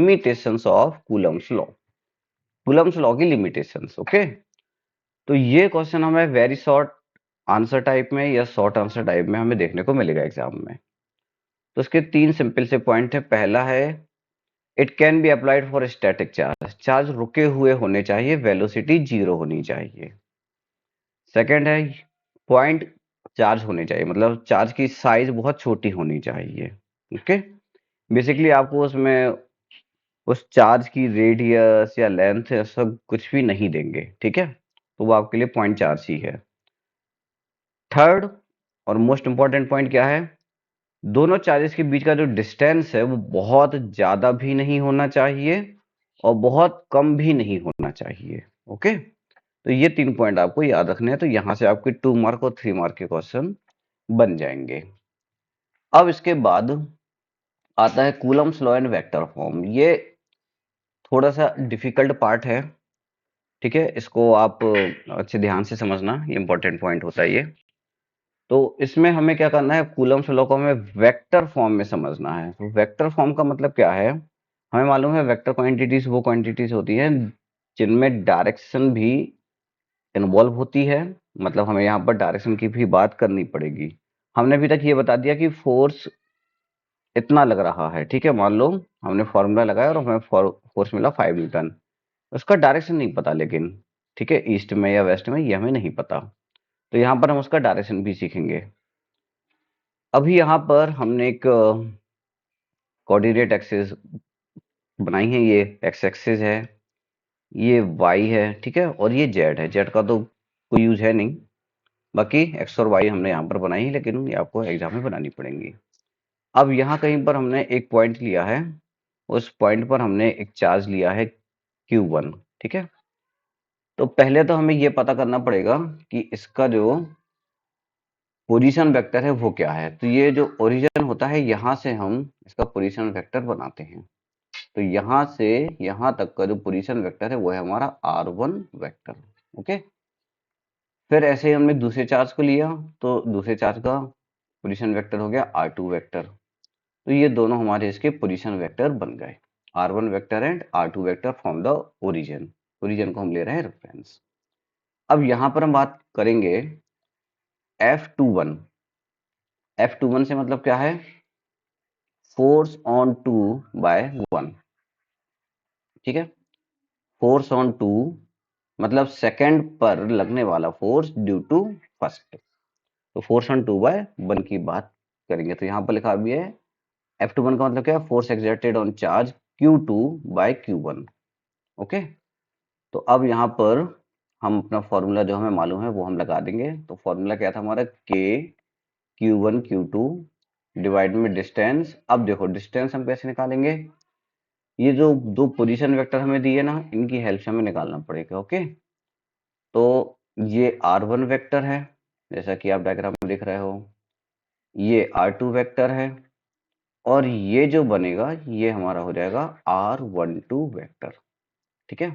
Limitations of Coulomb's law, Coulomb's law की limitations. Okay, तो ये क्वेश्चन हमें वेरी शॉर्ट आंसर टाइप में या शॉर्ट आंसर टाइप में हमें देखने को मिलेगा एग्जाम में। तो इसके तीन सिंपल से पॉइंट है। पहला है it can be applied for static charge, charge रुके हुए होने चाहिए, वेलोसिटी 0 होनी चाहिए। सेकंड है पॉइंट चार्ज होने चाहिए, मतलब चार्ज की साइज बहुत छोटी होनी चाहिए। ओके, बेसिकली आपको उसमें उस चार्ज की रेडियस या लेंथ या सब कुछ भी नहीं देंगे, ठीक है, तो वो आपके लिए पॉइंट चार्ज ही है। थर्ड और मोस्ट इंपॉर्टेंट पॉइंट क्या है, दोनों चार्जेस के बीच का जो डिस्टेंस है वो बहुत ज्यादा भी नहीं होना चाहिए और बहुत कम भी नहीं होना चाहिए। ओके, तो ये तीन पॉइंट आपको याद रखने हैं, तो यहां से आपके 2 मार्क और 3 मार्क के क्वेश्चन बन जाएंगे। अब इसके बाद आता है Coulomb's law and vector form. ये थोड़ा सा डिफिकल्ट पार्ट है, ठीक है, इसको आप अच्छे ध्यान से समझना, ये इंपॉर्टेंट पॉइंट होता है ये। तो इसमें हमें क्या करना है, कूलम्स लॉ को हमें वेक्टर फॉर्म में समझना है। तो वेक्टर फॉर्म का मतलब क्या है, हमें मालूम है वेक्टर क्वांटिटीज वो क्वांटिटीज होती हैं जिनमें डायरेक्शन भी इन्वॉल्व होती है, मतलब हमें यहाँ पर डायरेक्शन की भी बात करनी पड़ेगी। हमने अभी तक ये बता दिया कि फोर्स इतना लग रहा है, ठीक है, मान लो हमने फॉर्मूला लगाया और हमें फोर्स मिला 5 न्यूटन, उसका डायरेक्शन नहीं पता लेकिन, ठीक है, ईस्ट में या वेस्ट में ये हमें नहीं पता, तो यहाँ पर हम उसका डायरेक्शन भी सीखेंगे। अभी यहाँ पर हमने एक कोऑर्डिनेट एक्सिस बनाई है, ये एक्स एक्सिस है, ये वाई है, ठीक है, और ये जेड है। जेड का तो कोई यूज है नहीं, बाकी एक्स और वाई हमने यहाँ पर बनाई है, लेकिन ये आपको एग्जाम में बनानी पड़ेंगी। अब यहाँ कहीं पर हमने एक पॉइंट लिया है, उस पॉइंट पर हमने एक चार्ज लिया है Q1, ठीक है। तो पहले तो हमें ये पता करना पड़ेगा कि इसका जो पोजीशन वेक्टर है वो क्या है। तो ये जो ओरिजिन होता है यहाँ से हम इसका पोजीशन वेक्टर बनाते हैं। तो यहाँ से यहाँ तक का जो पोजीशन वेक्टर है वो है हमारा R1 वेक्टर। ओके, फिर ऐसे ही हमने दूसरे चार्ज को लिया, तो दूसरे चार्ज का पोजीशन वेक्टर हो गया R2 वेक्टर। तो ये दोनों हमारे इसके पोजीशन वेक्टर बन गए। R1 vector and R2 vector from the origin, origin को हम ले रहे हैं रेफरेंस। अब यहाँ पर हम बात करेंगे F21। F21 से मतलब क्या है, फोर्स ऑन 2 बाय 1, ठीक है। फोर्स ऑन 2 मतलब सेकंड पर लगने वाला फोर्स ड्यू टू फर्स्ट, तो फोर्स ऑन 2 बाय 1 की बात करेंगे। तो यहाँ पर लिखा भी है F21 का मतलब क्या है, force exerted on charge Q2 by Q1। Okay, तो अब यहाँ पर हम अपना फॉर्मूला जो हमें मालूम है वो हम लगा देंगे। तो फॉर्मूला क्या था हमारा, K Q1 Q2 डिवाइड में डिस्टेंस। अब देखो डिस्टेंस हम कैसे निकालेंगे, ये जो दो पोजीशन वेक्टर हमें दिए ना, इनकी हेल्प से हमें निकालना पड़ेगा। ओके, तो ये R1 वेक्टर है, जैसा कि आप डायग्राम में देख रहे हो, ये R2 वेक्टर है, और ये जो बनेगा ये हमारा हो जाएगा R12 वेक्टर, ठीक है।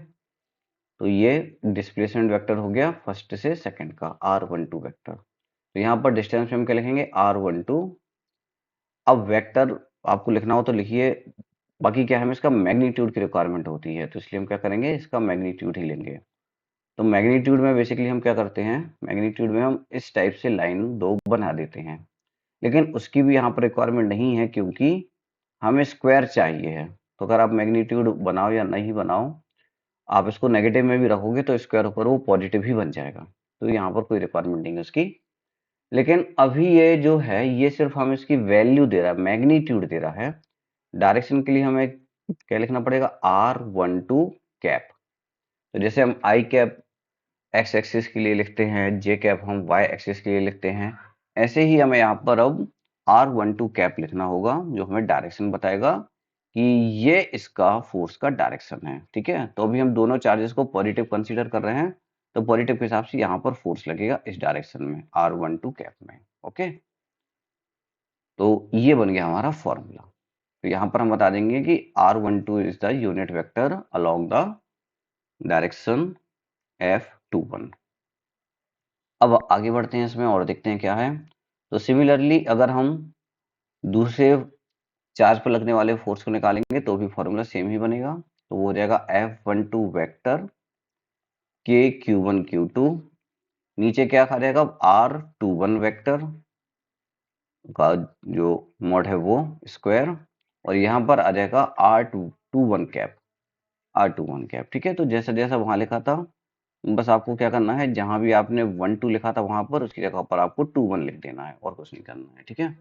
तो ये डिस्प्लेसमेंट वेक्टर हो गया फर्स्ट से सेकंड का R12 वेक्टर। तो यहाँ पर डिस्टेंस में हम क्या लिखेंगे, R12। अब वेक्टर आपको लिखना हो तो लिखिए, बाकी क्या है, हमें इसका मैग्नीट्यूड की रिक्वायरमेंट होती है, तो इसलिए हम क्या करेंगे, इसका मैग्नीट्यूड ही लेंगे। तो मैग्नीट्यूड में बेसिकली हम क्या करते हैं, मैग्नीट्यूड में हम इस टाइप से लाइन दो बना देते हैं, लेकिन उसकी भी यहाँ पर रिक्वायरमेंट नहीं है क्योंकि हमें स्क्वायर चाहिए है। तो अगर आप मैग्नीट्यूड बनाओ या नहीं बनाओ, आप इसको नेगेटिव में भी रखोगे तो स्क्वायर ऊपर वो पॉजिटिव ही बन जाएगा, तो यहाँ पर कोई रिक्वायरमेंट नहीं है उसकी। लेकिन अभी ये जो है ये सिर्फ हम इसकी वैल्यू दे रहा है, मैग्नीट्यूड दे रहा है। डायरेक्शन के लिए हमें क्या लिखना पड़ेगा, R12 कैप। तो जैसे हम आई कैप एक्स एक्सिस के लिए लिखते हैं, जे कैप हम वाई एक्सिस के लिए लिखते हैं, ऐसे ही हमें यहाँ पर अब R12 कैप लिखना होगा, जो हमें डायरेक्शन बताएगा कि ये इसका फोर्स का डायरेक्शन है, ठीक है। तो अभी हम दोनों चार्जेस को पॉजिटिव कंसीडर कर रहे हैं, तो पॉजिटिव के हिसाब से यहाँ पर फोर्स लगेगा इस डायरेक्शन में R12 कैप में। ओके, तो ये बन गया हमारा फॉर्मूला। तो यहाँ पर हम बता देंगे कि R12 is the unit vector along the direction F21। अब आगे बढ़ते हैं इसमें और देखते हैं क्या है। तो सिमिलरली अगर हम दूसरे चार्ज पर लगने वाले फोर्स को निकालेंगे तो भी फॉर्मूला सेम ही बनेगा। तो वो हो जाएगा F12 वेक्टर के Q1 Q2, नीचे क्या आ जाएगा R21 वेक्टर का जो मॉड है वो स्क्वायर, और यहाँ पर आ जाएगा R21 कैप, R21 कैप। ठीक है, तो जैसा जैसा वहां लिखा था, बस आपको क्या करना है, जहां भी आपने 1 2 लिखा था वहां पर उसकी जगह पर आपको 2 1 लिख देना है और कुछ नहीं करना है। ठीक है,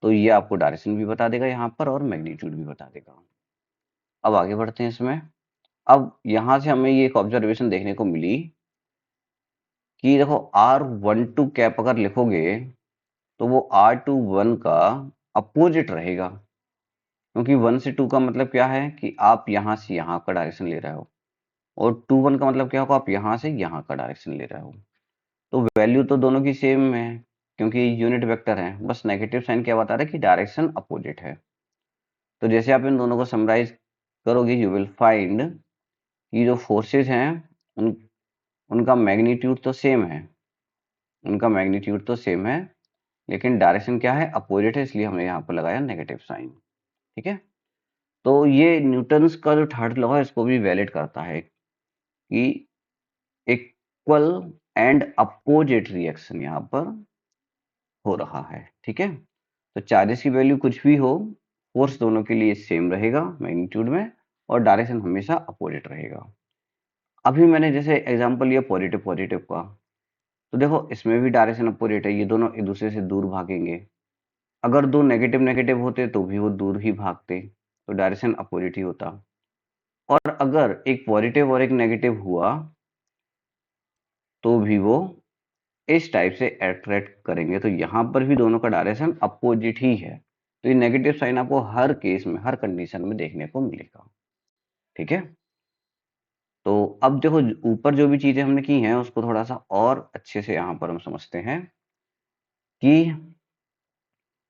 तो ये आपको डायरेक्शन भी बता देगा यहाँ पर और मैग्नीट्यूड भी बता देगा। अब आगे बढ़ते हैं इसमें। अब यहाँ से हमें ये एक ऑब्जर्वेशन देखने को मिली कि देखो R12 कैप अगर लिखोगे तो वो R21 का अपोजिट रहेगा, क्योंकि 1 से 2 का मतलब क्या है कि आप यहाँ से यहाँ का डायरेक्शन ले रहे हो, और 2 1 का मतलब क्या होगा, आप यहाँ से यहाँ का डायरेक्शन ले रहे हो। तो वैल्यू तो दोनों की सेम है क्योंकि यूनिट वेक्टर है, बस नेगेटिव साइन क्या बता रहा है कि डायरेक्शन अपोजिट है। तो जैसे आप इन दोनों को समराइज करोगे यू विल फाइंड कि जो फोर्सेस हैं उन उनका मैग्नीट्यूड तो सेम है, उनका मैग्नीट्यूड तो सेम है, लेकिन डायरेक्शन क्या है, अपोजिट है, इसलिए हमने यहाँ पर लगाया नेगेटिव साइन। ठीक है, तो ये न्यूटन्स का जो थर्ड लॉ है इसको भी वैलिड करता है कि इक्वल एंड अपोजिट रिएक्शन यहाँ पर हो रहा है। ठीक है, तो चार्जेस की वैल्यू कुछ भी हो, फोर्स दोनों के लिए सेम रहेगा मैग्नीट्यूड में, और डायरेक्शन हमेशा अपोजिट रहेगा। अभी मैंने जैसे एग्जांपल लिया पॉजिटिव पॉजिटिव का, तो देखो इसमें भी डायरेक्शन अपोजिट है, ये दोनों एक दूसरे से दूर भागेंगे। अगर दो नेगेटिव नेगेटिव होते तो भी वो दूर ही भागते, तो डायरेक्शन अपोजिट ही होता। और अगर एक पॉजिटिव और एक नेगेटिव हुआ तो भी वो इस टाइप से अट्रैक्ट करेंगे, तो यहाँ पर भी दोनों का डायरेक्शन अपोजिट ही है। तो ये नेगेटिव साइन आपको हर केस में हर कंडीशन में देखने को मिलेगा। ठीक है, तो अब देखो ऊपर जो भी चीजें हमने की हैं उसको थोड़ा सा और अच्छे से यहाँ पर हम समझते हैं कि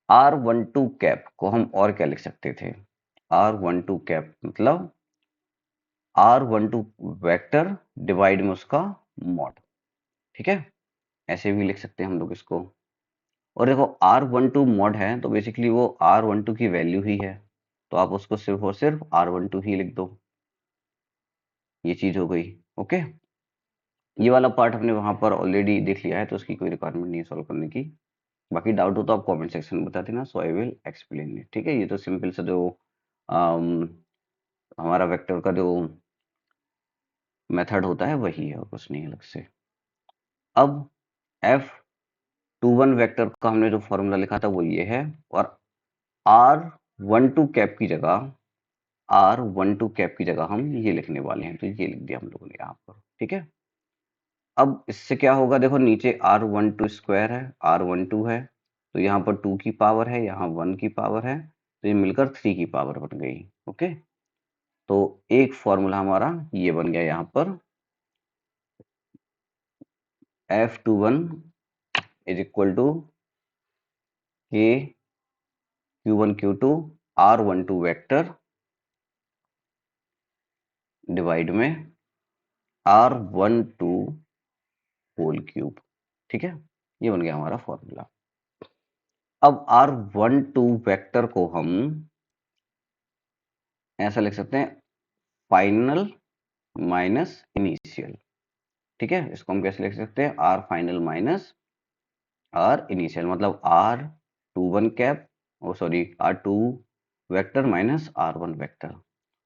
R12 कैप को हम और क्या लिख सकते थे। R12 कैप मतलब R12 वेक्टर डिवाइड में उसका मॉड। ठीक है, ऐसे भी लिख सकते हैं हम लोग इसको। और देखो R12 मॉड है तो बेसिकली वो R12 की वैल्यू ही है, तो आप उसको सिर्फ और सिर्फ R12 ही लिख दो, ये चीज हो गई। ओके, ये वाला पार्ट हमने वहां पर ऑलरेडी देख लिया है तो उसकी कोई रिक्वायरमेंट नहीं है सॉल्व करने की। बाकी डाउट हो तो आप कमेंट सेक्शन में बता देना, सो आई विल एक्सप्लेन इट। ठीक है, ये तो सिंपल सा जो अम, हमारा वेक्टर का जो मेथड होता है वही है और कुछ नहीं अलग से। अब F21 वेक्टर का हमने जो फॉर्मूला लिखा था वो ये है, और R12 कैप की जगह R12 कैप की जगह हम ये लिखने वाले हैं, तो ये लिख दिया हम लोगों ने यहाँ पर। ठीक है, अब इससे क्या होगा, देखो नीचे R12 स्क्वायर है, R12 है, तो यहाँ पर 2 की पावर है, यहाँ 1 की पावर है, तो ये मिलकर 3 की पावर बन गई। ओके, तो एक फॉर्मूला हमारा ये बन गया यहाँ पर, F21 इज इक्वल टू के Q1 Q2 R12 vector divide में R12 होल क्यूब। ठीक है, ये बन गया हमारा फॉर्मूला। अब R12 वेक्टर को हम ऐसा लिख सकते हैं, फाइनल माइनस इनिशियल। ठीक है, इसको हम कैसे लिख सकते हैं, R final minus R initial, मतलब R21 cap, oh sorry R2 vector minus R1 vector.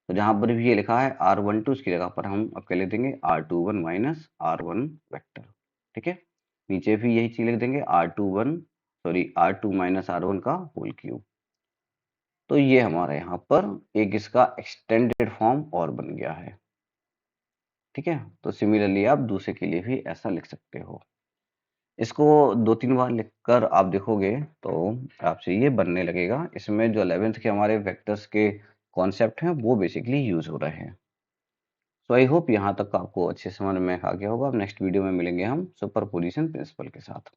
तो जहां पर भी ये लिखा है R12 उसकी जगह पर हम अब क्या लिख देंगे, R21 माइनस R1 वेक्टर। ठीक है, नीचे भी यही चीज लिख देंगे, R2 माइनस R1 का होल क्यूब। तो ये हमारा यहाँ पर एक इसका एक्सटेंडेड फॉर्म और बन गया है। ठीक है, तो सिमिलरली आप दूसरे के लिए भी ऐसा लिख सकते हो। इसको 2 3 बार लिखकर आप देखोगे तो आपसे ये बनने लगेगा। इसमें जो 11th के हमारे वेक्टर्स के कॉन्सेप्ट हैं वो बेसिकली यूज हो रहे हैं। सो आई होप यहाँ तक आपको अच्छे समझ में आ गया होगा। अब नेक्स्ट वीडियो में मिलेंगे हम सुपरपोजिशन प्रिंसिपल के साथ।